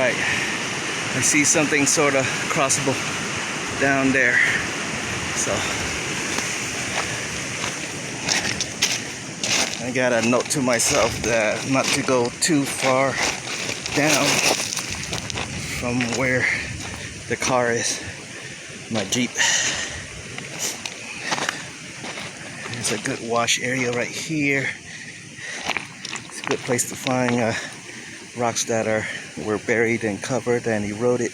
Alright, I see something sort of crossable down there. So I got a note to myself that not to go too far down from where the car is, my Jeep. There's a good wash area right here. It's a good place to find rocks that were buried and covered and eroded.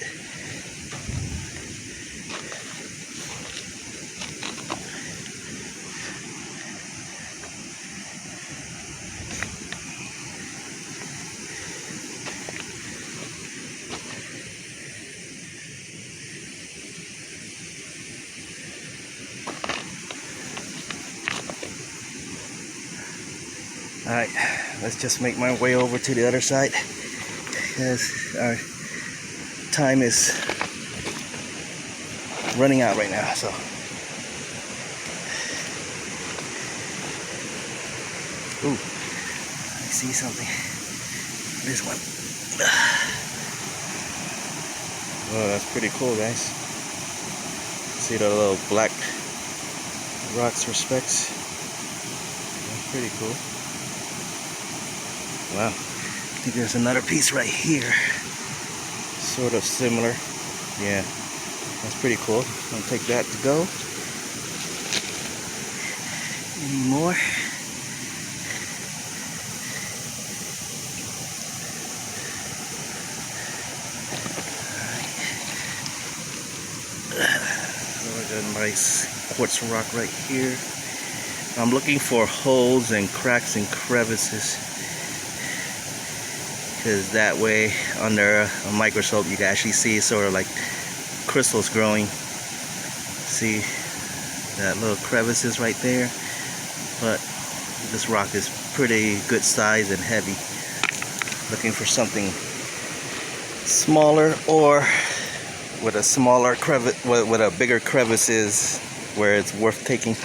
Alright, let's just make my way over to the other side because our time is running out right now. So ooh, I see something. This one. Oh, that's pretty cool, guys. See the little black rocks or specks? That's pretty cool. Wow, I think there's another piece right here, sort of similar. Yeah, that's pretty cool. I'll take that to go. Any more? Alright, a nice quartz rock right here. I'm looking for holes and cracks and crevices, because that way under a microscope you can actually see sort of like crystals growing. See that little crevices right there? But this rock is pretty good size and heavy. Looking for something smaller or with a smaller crevice, with a bigger crevices where it's worth taking.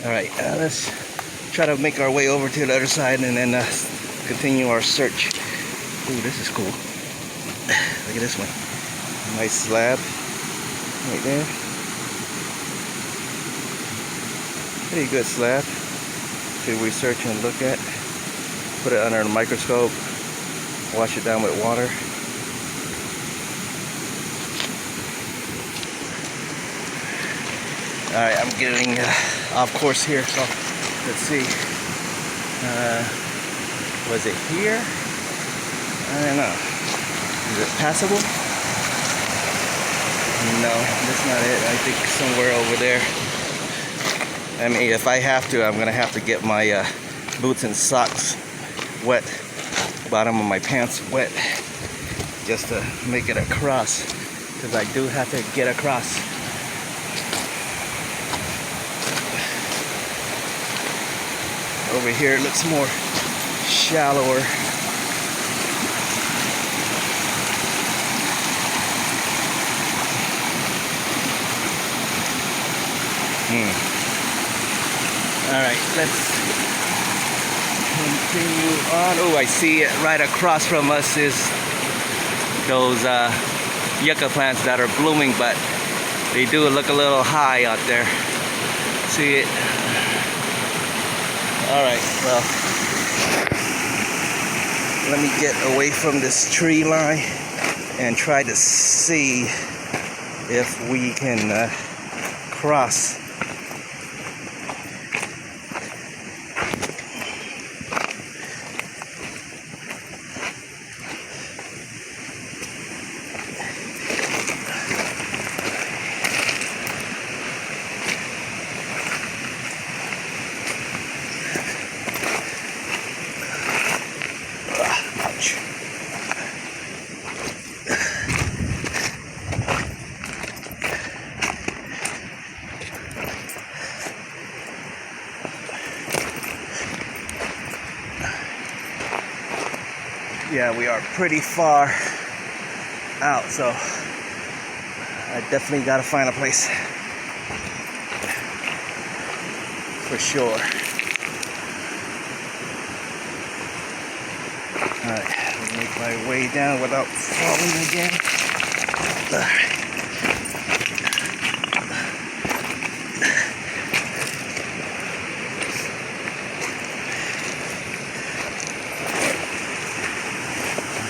Alright, let's try to make our way over to the other side and then continue our search. Ooh, this is cool. Look at this one. Nice slab right there. Pretty good slab to research and look at. Put it under a microscope, wash it down with water. Alright, I'm getting off course here, so let's see. Was it here? I don't know. Is it passable? No, that's not it. I think somewhere over there. I mean, if I have to, I'm gonna have to get my boots and socks wet, bottom of my pants wet, just to make it across, because I do have to get across. Over here it looks more shallower. Alright, let's continue on. Oh, I see it right across from us is those yucca plants that are blooming, but they do look a little high out there. See it? Alright, well, let me get away from this tree line and try to see if we can cross. Yeah, we are pretty far out, so I definitely gotta find a place. for sure. Alright, I'll make my way down without falling again. Alright.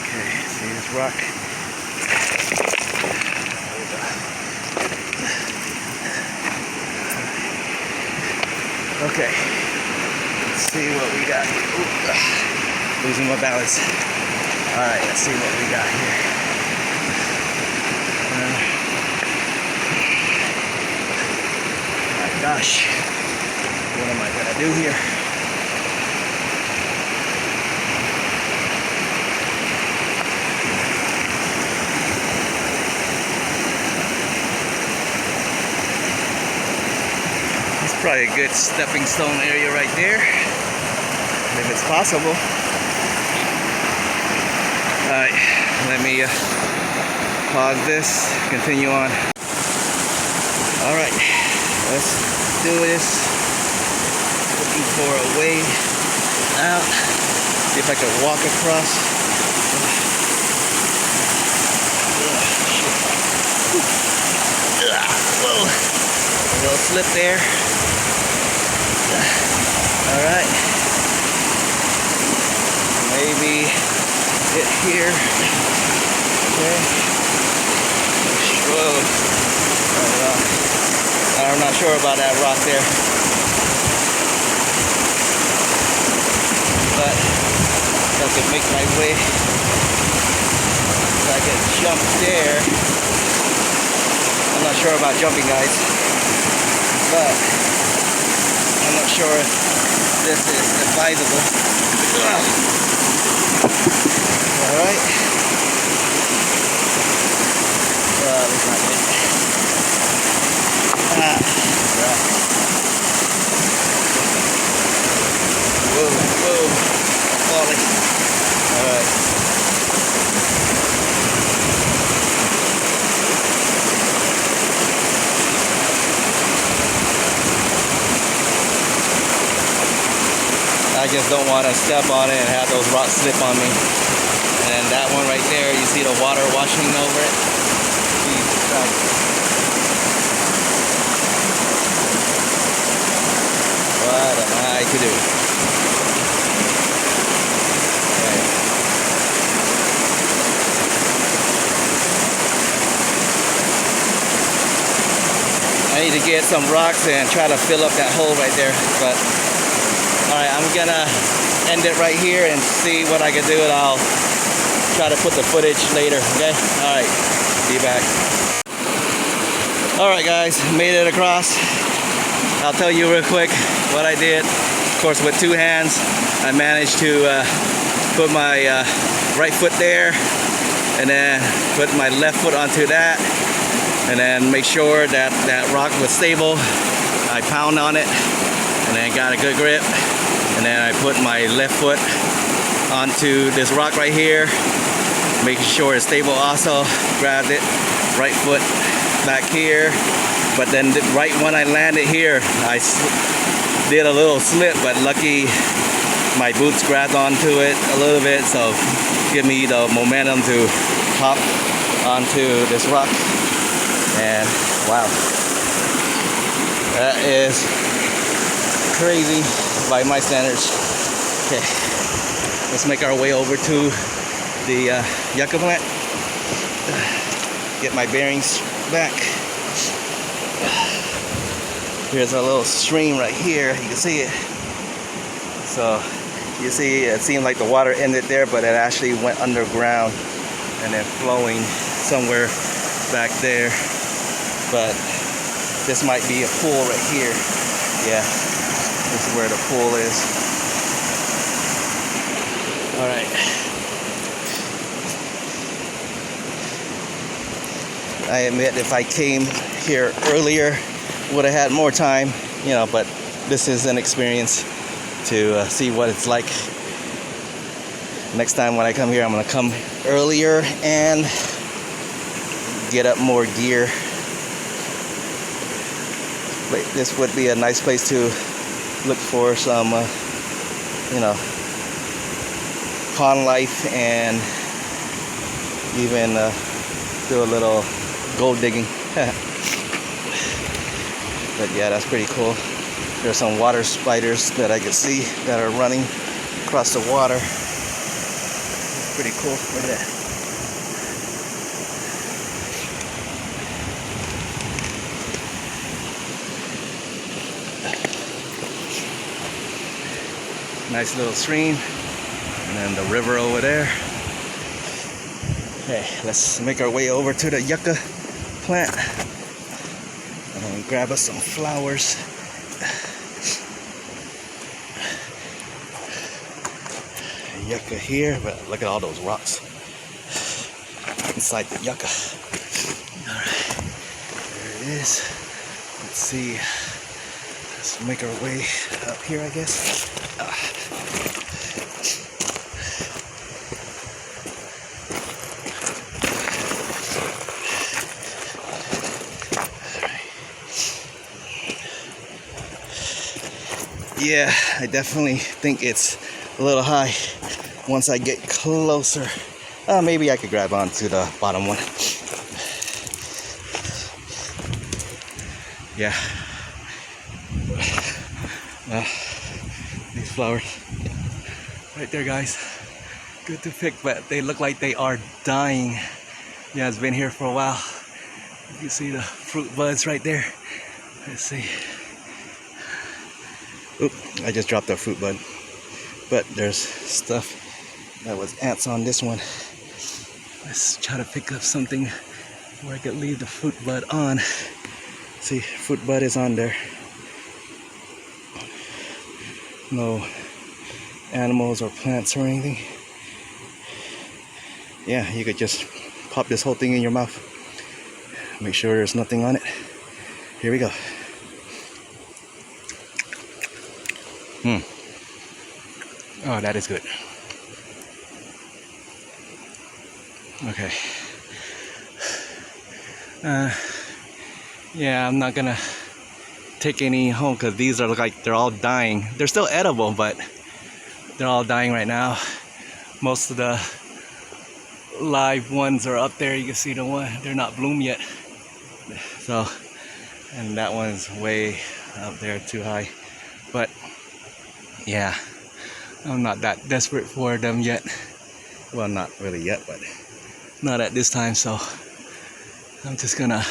Okay, see this rock? Okay, let's see what we got. Ooh, losing my balance. Alright, let's see what we got here. My gosh, what am I gonna do here? Probably a good stepping stone area right there, if it's possible. Alright, let me pause this, continue on. Alright, let's do this. Looking for a way out. See if I can walk across. Whoa, a little slip there. Alright, maybe get here. Okay. Whoa. I'm not sure about that rock there, but I could make my way. If I can jump there. I'm not sure about jumping, guys, but I'm not sure if this is advisable. Alright. That's not good. Right. Whoa, whoa. I'm falling. Alright. I just don't want to step on it and have those rocks slip on me. And that one right there, you see the water washing over it? Jesus Christ. What am I to do? Okay. I need to get some rocks and try to fill up that hole right there, but alright, I'm gonna end it right here and see what I can do, and I'll try to put the footage later, okay? Alright, be back. Alright guys, made it across. I'll tell you real quick what I did. Of course, with two hands, I managed to put my right foot there, and then put my left foot onto that, and then make sure that that rock was stable. I pound on it, and then got a good grip. And then I put my left foot onto this rock right here, making sure it's stable also. Grabbed it, right foot back here. But then right when I landed here, I did a little slip, but lucky my boots grabbed onto it a little bit, so give me the momentum to hop onto this rock. And wow, that is crazy by my standards. Okay, let's make our way over to the yucca plant. Get my bearings back. Here's a little stream right here. You can see it. So you see, it seemed like the water ended there, but it actually went underground and then flowing somewhere back there. But this might be a pool right here. Yeah. This is where the pool is. Alright. I admit if I came here earlier, would have had more time, you know, but this is an experience to see what it's like. Next time when I come here, I'm going to come earlier and get up more gear. This would be a nice place to look for some, you know, pond life, and even do a little gold digging. But yeah, that's pretty cool. There's some water spiders that I can see that are running across the water. It's pretty cool. Look at that. Nice little stream, and then the river over there. Okay, let's make our way over to the yucca plant and grab us some flowers. Yucca here, but look at all those rocks inside the yucca. Alright, there it is. Let's see. Let's make our way up here, I guess. Yeah, I definitely think it's a little high. Once I get closer, maybe I could grab onto the bottom one. Yeah. These flowers right there, guys. Good to pick, but they look like they are dying. Yeah, it's been here for a while. You can see the fruit buds right there. Let's see. Oop, I just dropped a fruit bud. But there's stuff that was ants on this one. Let's try to pick up something where I could leave the fruit bud on. See, fruit bud is on there. No animals or plants or anything. Yeah, you could just pop this whole thing in your mouth. Make sure there's nothing on it. Here we go. Oh, that is good. Okay. Yeah, I'm not gonna take any home because these are like, they're all dying. They're still edible, but they're all dying right now. Most of the live ones are up there. You can see the one, they're not bloomed yet. So, and that one's way up there too high. But yeah, I'm not that desperate for them yet. Well, not really yet, but not at this time. So I'm just gonna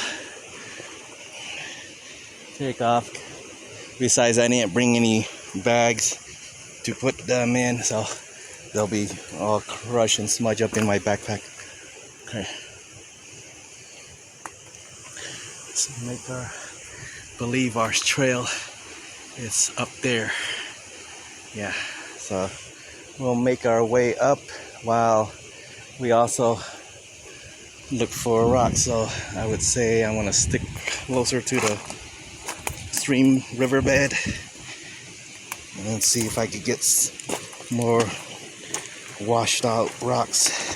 take off. Besides, I didn't bring any bags to put them in, so they'll be all crushed and smudged up in my backpack. Okay. Let's make our believe our trail is up there. Yeah, so we'll make our way up while we also look for a rock. So I would say I want to stick closer to the stream riverbed and see if I could get more washed out rocks.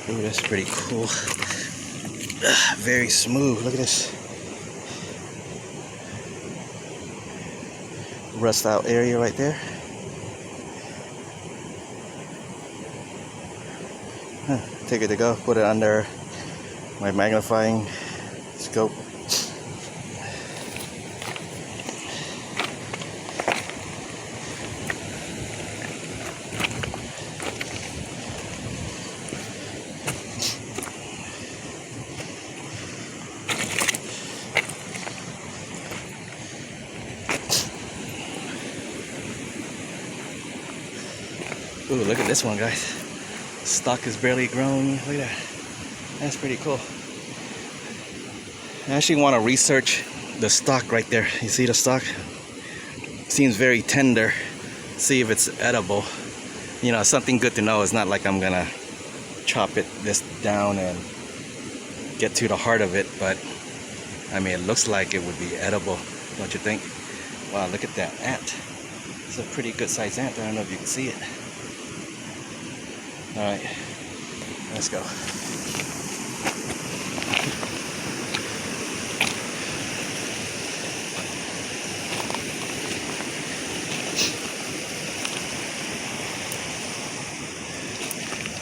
Ooh, that's pretty cool. Very smooth. Look at this. Rust out area right there. Take it to go. Put it under my magnifying scope. Ooh, look at this one, guys. stalk is barely growing. Look at that. That's pretty cool. I actually want to research the stalk right there. You see the stalk? Seems very tender. See if it's edible. You know, something good to know. It's not like I'm gonna chop this down and get to the heart of it, but I mean, it looks like it would be edible, don't you think? Wow, look at that ant. It's a pretty good sized ant. I don't know if you can see it. All right, let's go.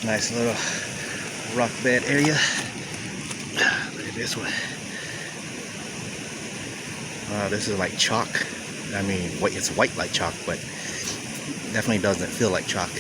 Nice little rock bed area. Look at this one. Wow, this is like chalk. I mean, it's white like chalk, but definitely doesn't feel like chalk.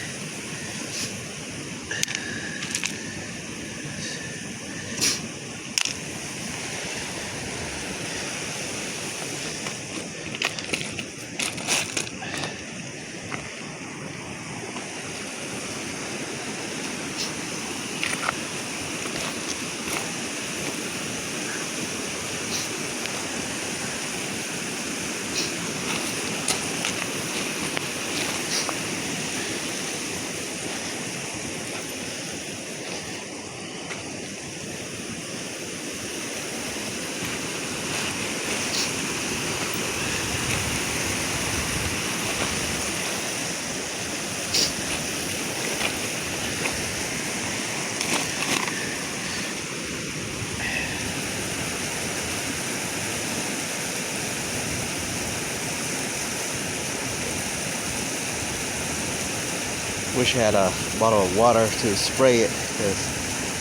Wish I had a bottle of water to spray it, because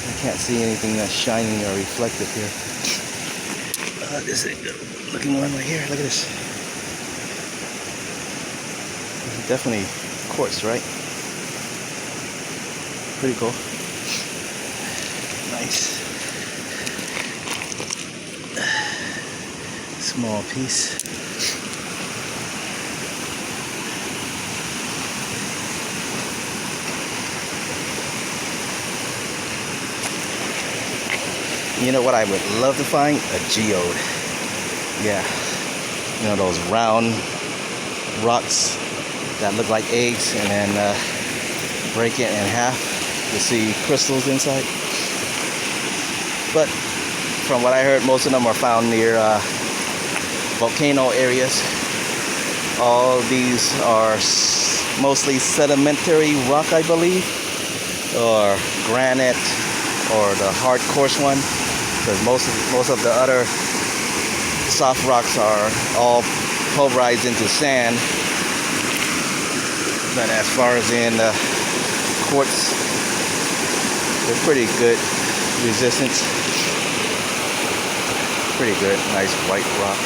I can't see anything that's shining or reflective here. This is a good looking one right here. Look at this. This is definitely quartz, right? Pretty cool. Nice. Small piece. You know what I would love to find? A geode. Yeah. You know those round rocks that look like eggs, and then break it in half to see crystals inside. But from what I heard, most of them are found near volcano areas. All these are mostly sedimentary rock, I believe, or granite, or the hard coarse one. Because most of the other soft rocks are all pulverized into sand. But as far as in quartz, they're pretty good resistance. Pretty good, nice white rock.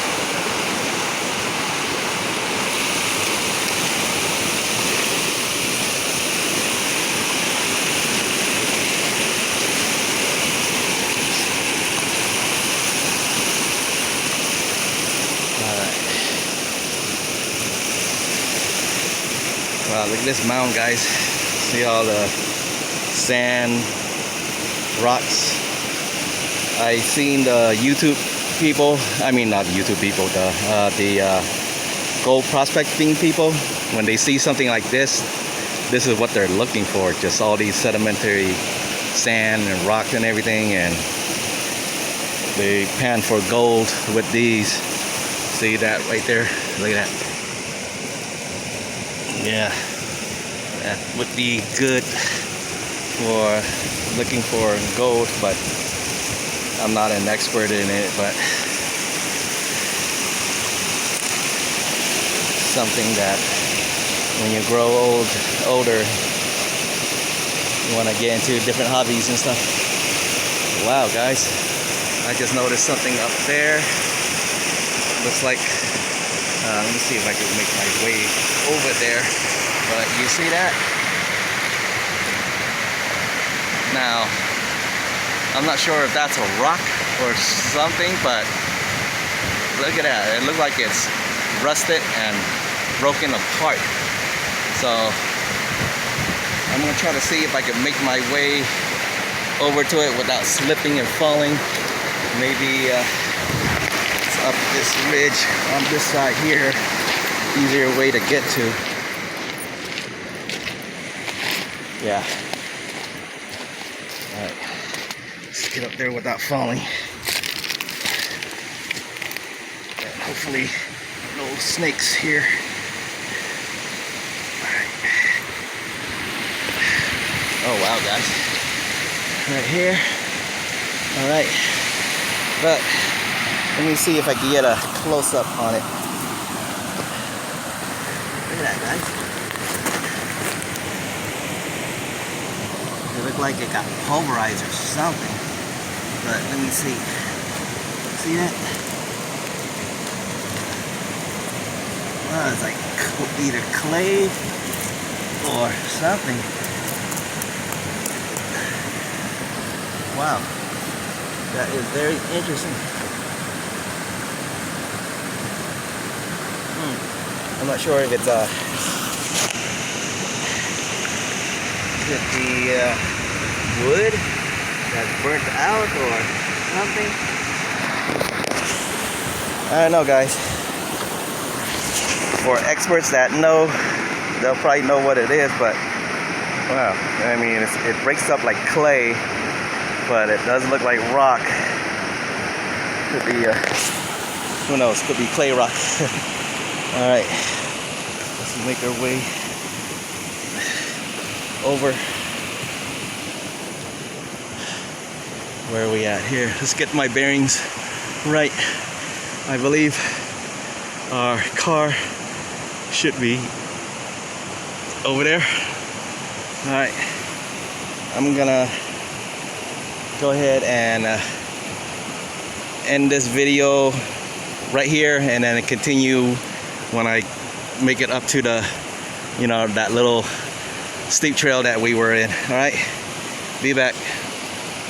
Wow, look at this mound, guys. See all the sand, rocks. I seen the YouTube people, I mean not YouTube people, the gold prospecting people, when they see something like this is what they're looking for. Just all these sedimentary sand and rock and everything, and they pan for gold with these. See that right there? Look at that. Yeah, that would be good for looking for gold, but I'm not an expert in it. But something that when you grow older, you want to get into different hobbies and stuff. Wow, guys, I just noticed something up there. Looks like let me see if I can make my way over there. But you see that? Now, I'm not sure if that's a rock or something, but look at that. It looks like it's rusted and broken apart. So I I'm gonna try to see if I can make my way over to it without slipping and falling. Maybe it's up this ridge on this side here, easier way to get to. Yeah. All right, let's get up there without falling. And hopefully no snakes here. All right. Oh wow, guys. Right here. All right. But let me see if I can get a close-up on it. Look at that, guys. It looked like it got pulverized or something. But let me see. See that? Well, it's like either clay or something. Wow. That is very interesting. I'm not sure if it's the wood that's burnt out or something. I don't know, guys. For experts that know, they'll probably know what it is, but wow. I mean, it breaks up like clay, but it does look like rock. Could be, who knows, could be clay rock. All right, let's make our way over. Where are we at here? Let's get my bearings right. I believe our car should be over there. All right, I'm gonna go ahead and end this video right here, and then continue when I make it up to the, you know, that little steep trail that we were in. All right, be back.